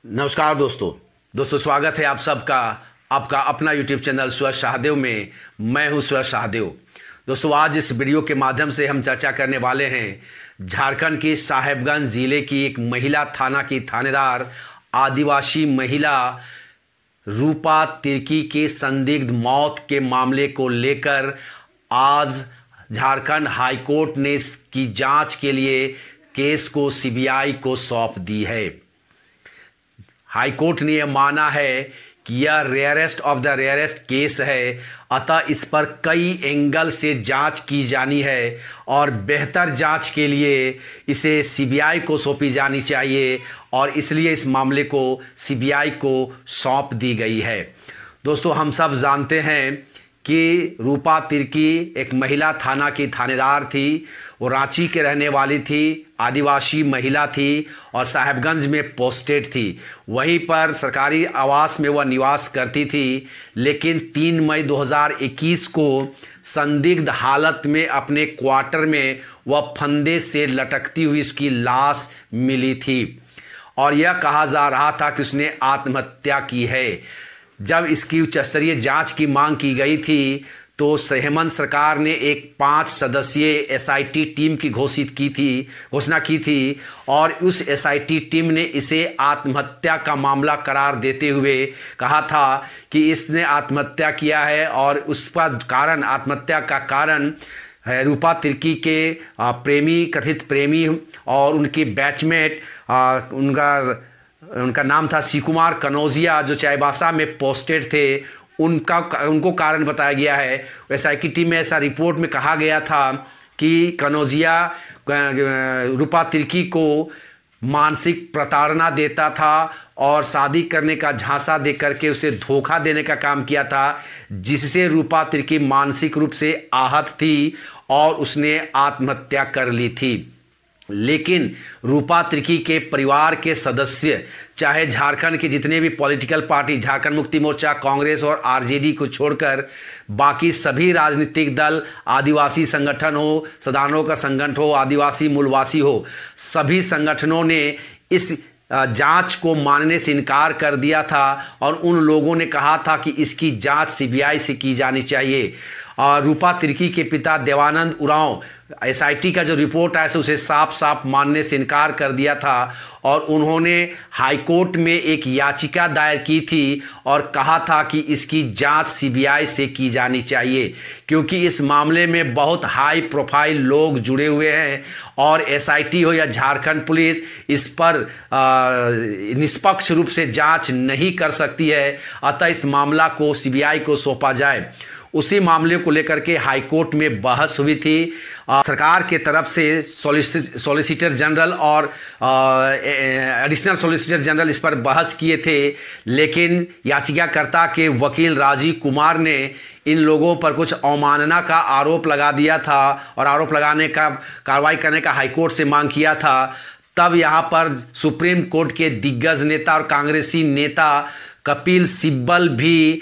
नमस्कार दोस्तों स्वागत है आप सबका आपका अपना YouTube चैनल सूरज शाहदेव में। मैं हूं सूरज शाहदेव। दोस्तों आज इस वीडियो के माध्यम से हम चर्चा करने वाले हैं झारखंड के साहेबगंज ज़िले की एक महिला थाना की थानेदार आदिवासी महिला रूपा तिर्की के संदिग्ध मौत के मामले को लेकर। आज झारखंड हाईकोर्ट ने इसकी जांच के लिए केस को सीबीआई को सौंप दी है। हाईकोर्ट ने यह माना है कि यह rarest of the rarest case है, अतः इस पर कई एंगल से जांच की जानी है और बेहतर जांच के लिए इसे सीबीआई को सौंपी जानी चाहिए और इसलिए इस मामले को सीबीआई को सौंप दी गई है। दोस्तों हम सब जानते हैं कि रूपा तिर्की एक महिला थाना की थानेदार थी। वो रांची के रहने वाली थी, आदिवासी महिला थी और साहेबगंज में पोस्टेड थी। वहीं पर सरकारी आवास में वह निवास करती थी, लेकिन 3 मई 2021 को संदिग्ध हालत में अपने क्वार्टर में वह फंदे से लटकती हुई उसकी लाश मिली थी और यह कहा जा रहा था कि उसने आत्महत्या की है। जब इसकी उच्च स्तरीय जांच की मांग की गई थी तो हेमंत सरकार ने एक 5 सदस्यीय एसआईटी टीम की घोषणा की थी और उस एसआईटी टीम ने इसे आत्महत्या का मामला करार देते हुए कहा था कि इसने आत्महत्या किया है और उसका कारण आत्महत्या का कारण रूपा तिर्की के कथित प्रेमी और उनकी बैचमेट उनका नाम था शिवकुमार कनौजिया, जो चाईबासा में पोस्टेड थे, उनको कारण बताया गया है। एसआईटी टीम में ऐसा रिपोर्ट में कहा गया था कि कनौजिया रूपा तिर्की को मानसिक प्रताड़ना देता था और शादी करने का झांसा दे करके उसे धोखा देने का काम किया था, जिससे रूपा तिर्की मानसिक रूप से आहत थी और उसने आत्महत्या कर ली थी। लेकिन रूपा तिर्की के परिवार के सदस्य, चाहे झारखंड के जितने भी पॉलिटिकल पार्टी, झारखंड मुक्ति मोर्चा, कांग्रेस और आरजेडी को छोड़कर बाकी सभी राजनीतिक दल, आदिवासी संगठन हो, सदानों का संगठन हो, आदिवासी मूलवासी हो, सभी संगठनों ने इस जांच को मानने से इनकार कर दिया था और उन लोगों ने कहा था कि इसकी जांच सीबीआई से की जानी चाहिए। रूपा तिर्की के पिता देवानंद उरांव एसआईटी का जो रिपोर्ट आया उसे साफ साफ मानने से इनकार कर दिया था और उन्होंने हाईकोर्ट में एक याचिका दायर की थी और कहा था कि इसकी जांच सीबीआई से की जानी चाहिए, क्योंकि इस मामले में बहुत हाई प्रोफाइल लोग जुड़े हुए हैं और एसआईटी हो या झारखंड पुलिस इस पर निष्पक्ष रूप से जांच नहीं कर सकती है। अतः इस मामला को सीबीआई को सौंपा जाए। उसी मामले को लेकर के हाईकोर्ट में बहस हुई थी। सरकार के तरफ से सॉलिसिटर जनरल और एडिशनल सॉलिसिटर जनरल इस पर बहस किए थे, लेकिन याचिकाकर्ता के वकील राजीव कुमार ने इन लोगों पर कुछ अवमानना का आरोप लगा दिया था और आरोप लगाने का कार्रवाई करने का हाईकोर्ट से मांग किया था। तब यहाँ पर सुप्रीम कोर्ट के दिग्गज नेता और कांग्रेसी नेता कपिल सिब्बल भी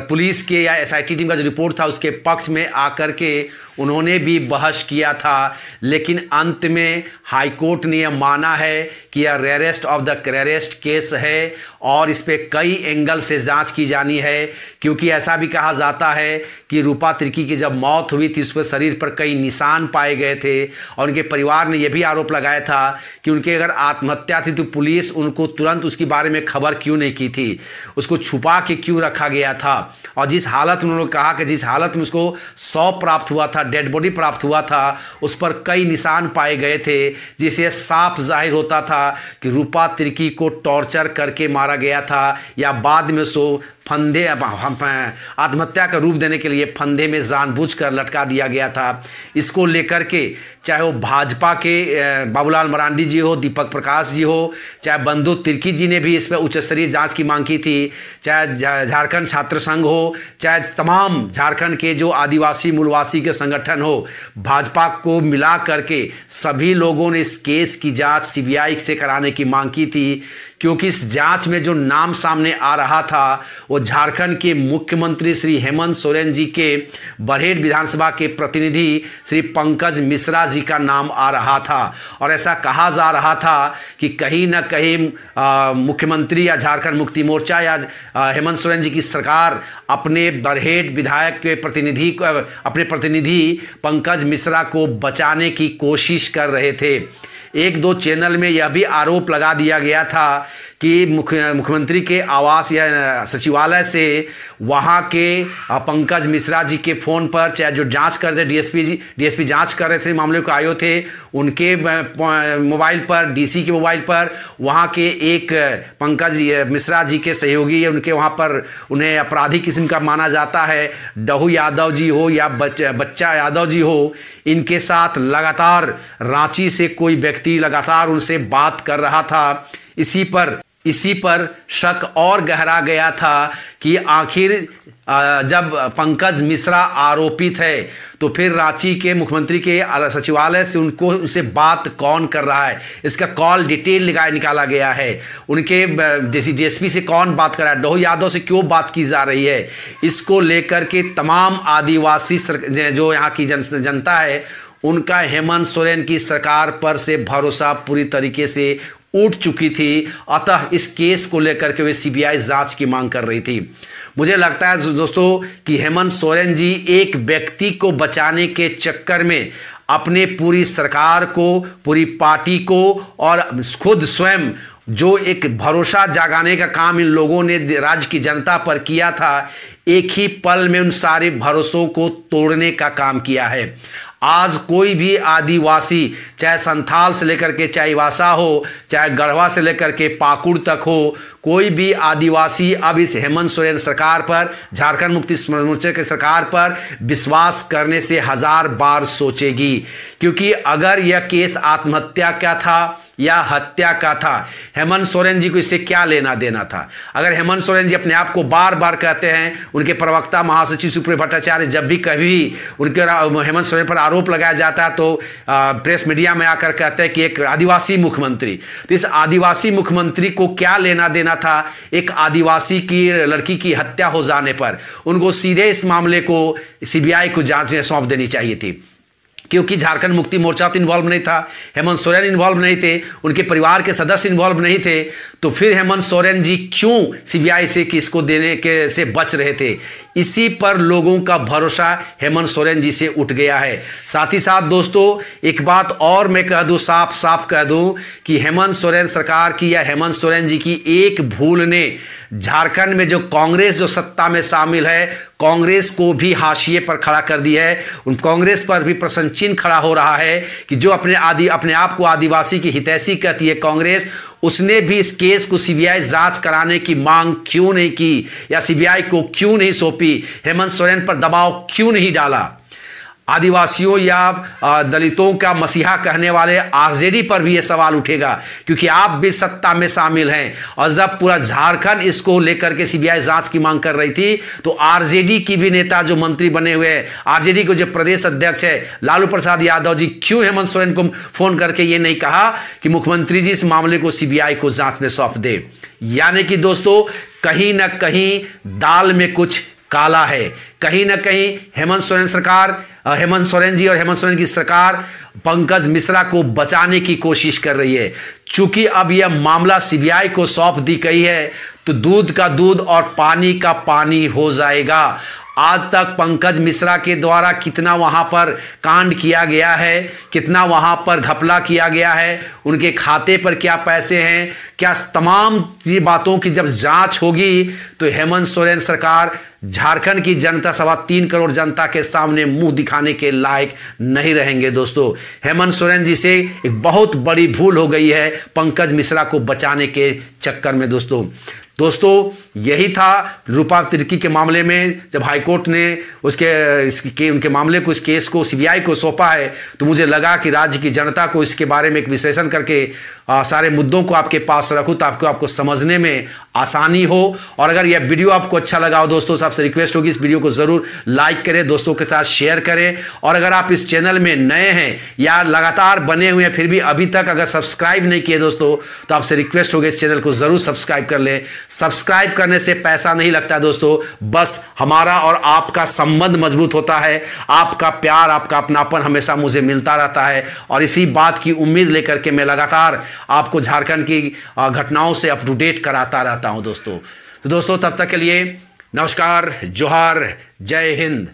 पुलिस के या एसआईटी टीम का जो रिपोर्ट था उसके पक्ष में आकर के उन्होंने भी बहस किया था, लेकिन अंत में हाईकोर्ट ने यह माना है कि यह rarest of the rarest case है और इस पे कई एंगल से जांच की जानी है, क्योंकि ऐसा भी कहा जाता है कि रूपा तिर्की की जब मौत हुई थी उसके शरीर पर कई निशान पाए गए थे और उनके परिवार ने यह भी आरोप लगाया था कि उनके अगर आत्महत्या थी तो पुलिस उनको तुरंत उसके बारे में खबर क्यों नहीं की थी, उसको छुपा के क्यों रखा गया था। और जिस हालत में उन्होंने कहा कि जिस हालत में उसको शव प्राप्त हुआ था, डेड बॉडी प्राप्त हुआ था, उस पर कई निशान पाए गए थे, जिससे साफ जाहिर होता था कि रूपा तिर्की को टॉर्चर करके मारा गया था या बाद में सो फंदे आत्महत्या का रूप देने के लिए फंदे में जानबूझकर लटका दिया गया था। इसको लेकर के चाहे वो भाजपा के बाबूलाल मरांडी जी हो, दीपक प्रकाश जी हो, चाहे बंधु तिर्की जी ने भी इस पर उच्च स्तरीय जांच की मांग की थी, चाहे झारखंड छात्र संघ हो, चाहे तमाम झारखंड के जो आदिवासी मूलवासी के संगठन हो, भाजपा को मिला करके सभी लोगों ने इस केस की जांच सीबीआई से कराने की मांग की थी, क्योंकि इस जांच में जो नाम सामने आ रहा था वो झारखंड के मुख्यमंत्री श्री हेमंत सोरेन जी के बरहेट विधानसभा के प्रतिनिधि श्री पंकज मिश्रा जी का नाम आ रहा था। और ऐसा कहा जा रहा था कि कहीं ना कहीं मुख्यमंत्री या झारखंड मुक्ति मोर्चा या हेमंत सोरेन जी की सरकार अपने बरहेट विधायक के अपने प्रतिनिधि पंकज मिश्रा को बचाने की कोशिश कर रहे थे। एक दो चैनल में यह भी आरोप लगा दिया गया था कि मुख्यमंत्री के आवास या सचिवालय से वहाँ के पंकज मिश्रा जी के फ़ोन पर, चाहे जो जांच कर रहे डीएसपी जांच कर रहे थे, मामले को आए थे, उनके मोबाइल पर, डीसी के मोबाइल पर वहाँ के एक पंकज मिश्रा जी के सहयोगी, उनके वहाँ पर उन्हें अपराधी किस्म का माना जाता है, डहू यादव जी हो या बच्चा यादव जी हो, इनके साथ लगातार रांची से कोई व्यक्ति लगातार उनसे बात कर रहा था। इसी पर शक और गहरा गया था कि आखिर जब पंकज मिश्रा आरोपित है तो फिर रांची के मुख्यमंत्री के सचिवालय से उनसे बात कौन कर रहा है, इसका कॉल डिटेल निकाला गया है। उनके डीएसपी से कौन बात कर रहा है, डहू यादव से क्यों बात की जा रही है, इसको लेकर के तमाम आदिवासी जो यहाँ की जनता है उनका हेमंत सोरेन की सरकार पर से भरोसा पूरी तरीके से उठ चुकी थी। अतः इस केस को लेकर के वे सीबीआई जांच की मांग कर रही थी। मुझे लगता है दोस्तों कि हेमंत सोरेन जी एक व्यक्ति को बचाने के चक्कर में अपने पूरी सरकार को, पूरी पार्टी को और खुद स्वयं जो एक भरोसा जगाने का काम इन लोगों ने राज्य की जनता पर किया था, एक ही पल में उन सारे भरोसों को तोड़ने का काम किया है। आज कोई भी आदिवासी, चाहे संथाल से लेकर के चाईबासा हो, चाहे गढ़वा से लेकर के पाकुड़ तक हो, कोई भी आदिवासी अब इस हेमंत सोरेन सरकार पर, झारखंड मुक्ति मोर्चा की सरकार पर विश्वास करने से 1000 बार सोचेगी। क्योंकि अगर यह केस आत्महत्या का था या हत्या का था, हेमंत सोरेन जी को इससे क्या लेना देना था। अगर हेमंत सोरेन जी अपने आप को बार बार कहते हैं, उनके प्रवक्ता महासचिव सुप्रियो भट्टाचार्य जब भी कभी उनके हेमंत सोरेन पर आरोप लगाया जाता है तो प्रेस मीडिया में आकर कहते हैं कि एक आदिवासी मुख्यमंत्री, तो इस आदिवासी मुख्यमंत्री को क्या लेना देना था एक आदिवासी की लड़की की हत्या हो जाने पर। उनको सीधे इस मामले को सीबीआई को जांच सौंप देनी चाहिए थी, क्योंकि झारखंड मुक्ति मोर्चा तो इन्वॉल्व नहीं था, हेमंत सोरेन इन्वॉल्व नहीं थे, उनके परिवार के सदस्य इन्वॉल्व नहीं थे, तो फिर हेमंत सोरेन जी क्यों सीबीआई से किसको देने के से बच रहे थे। इसी पर लोगों का भरोसा हेमंत सोरेन जी से उठ गया है। साथ ही साथ दोस्तों एक बात और मैं कह दूं, साफ साफ कह दूं कि हेमंत सोरेन सरकार की या हेमंत सोरेन जी की एक भूल ने झारखंड में जो कांग्रेस जो सत्ता में शामिल है, कांग्रेस को भी हाशिए पर खड़ा कर दिया है। उन कांग्रेस पर भी प्रश्न चिन्ह खड़ा हो रहा है कि जो अपने आप को आदिवासी की हितैषी कहती है कांग्रेस, उसने भी इस केस को सीबीआई जांच कराने की मांग क्यों नहीं की या सीबीआई को क्यों नहीं सौंपी, हेमंत सोरेन पर दबाव क्यों नहीं डाला। आदिवासियों या दलितों का मसीहा कहने वाले आरजेडी पर भी यह सवाल उठेगा, क्योंकि आप भी सत्ता में शामिल हैं। और जब पूरा झारखंड इसको लेकर के सीबीआई जांच की मांग कर रही थी तो आरजेडी की भी नेता जो मंत्री बने हुए हैं, आरजेडी को जो प्रदेश अध्यक्ष है लालू प्रसाद यादव जी, क्यों हेमंत सोरेन को फोन करके ये नहीं कहा कि मुख्यमंत्री जी इस मामले को सीबीआई को जांच में सौंप दे। यानी कि दोस्तों कहीं ना कहीं दाल में कुछ काला है, कहीं ना कहीं हेमंत सोरेन जी और हेमंत सोरेन की सरकार पंकज मिश्रा को बचाने की कोशिश कर रही है। चूंकि अब यह मामला सीबीआई को सौंप दी गई है तो दूध का दूध और पानी का पानी हो जाएगा। आज तक पंकज मिश्रा के द्वारा कितना वहां पर कांड किया गया है, कितना वहां पर घपला किया गया है, उनके खाते पर क्या पैसे हैं, क्या तमाम ये बातों की जब जांच होगी तो हेमंत सोरेन सरकार झारखंड की जनता 3.25 करोड़ जनता के सामने मुंह दिखाने के लायक नहीं रहेंगे। दोस्तों हेमंत सोरेन जी से एक बहुत बड़ी भूल हो गई है पंकज मिश्रा को बचाने के चक्कर में। दोस्तों दोस्तों यही था रूपा तिर्की के मामले में। जब हाईकोर्ट ने उनके मामले को, इस केस को सीबीआई को सौंपा है, तो मुझे लगा कि राज्य की जनता को इसके बारे में एक विश्लेषण करके सारे मुद्दों को आपके पास रखूं ताकि आपको समझने में आसानी हो। और अगर यह वीडियो आपको अच्छा लगा हो दोस्तों, सबसे रिक्वेस्ट होगी इस वीडियो को जरूर लाइक करें, दोस्तों के साथ शेयर करें। और अगर आप इस चैनल में नए हैं या लगातार बने हुए हैं फिर भी अभी तक अगर सब्सक्राइब नहीं किए दोस्तों, तो आपसे रिक्वेस्ट होगी इस चैनल को जरूर सब्सक्राइब कर लें। सब्सक्राइब करने से पैसा नहीं लगता दोस्तों, बस हमारा और आपका संबंध मजबूत होता है, आपका प्यार, आपका अपनापन हमेशा मुझे मिलता रहता है। और इसी बात की उम्मीद लेकर के मैं लगातार आपको झारखंड की घटनाओं से अप टू डेट कराता रहता हूं दोस्तों। तो दोस्तों तब तक के लिए नमस्कार, जोहार, जय हिंद।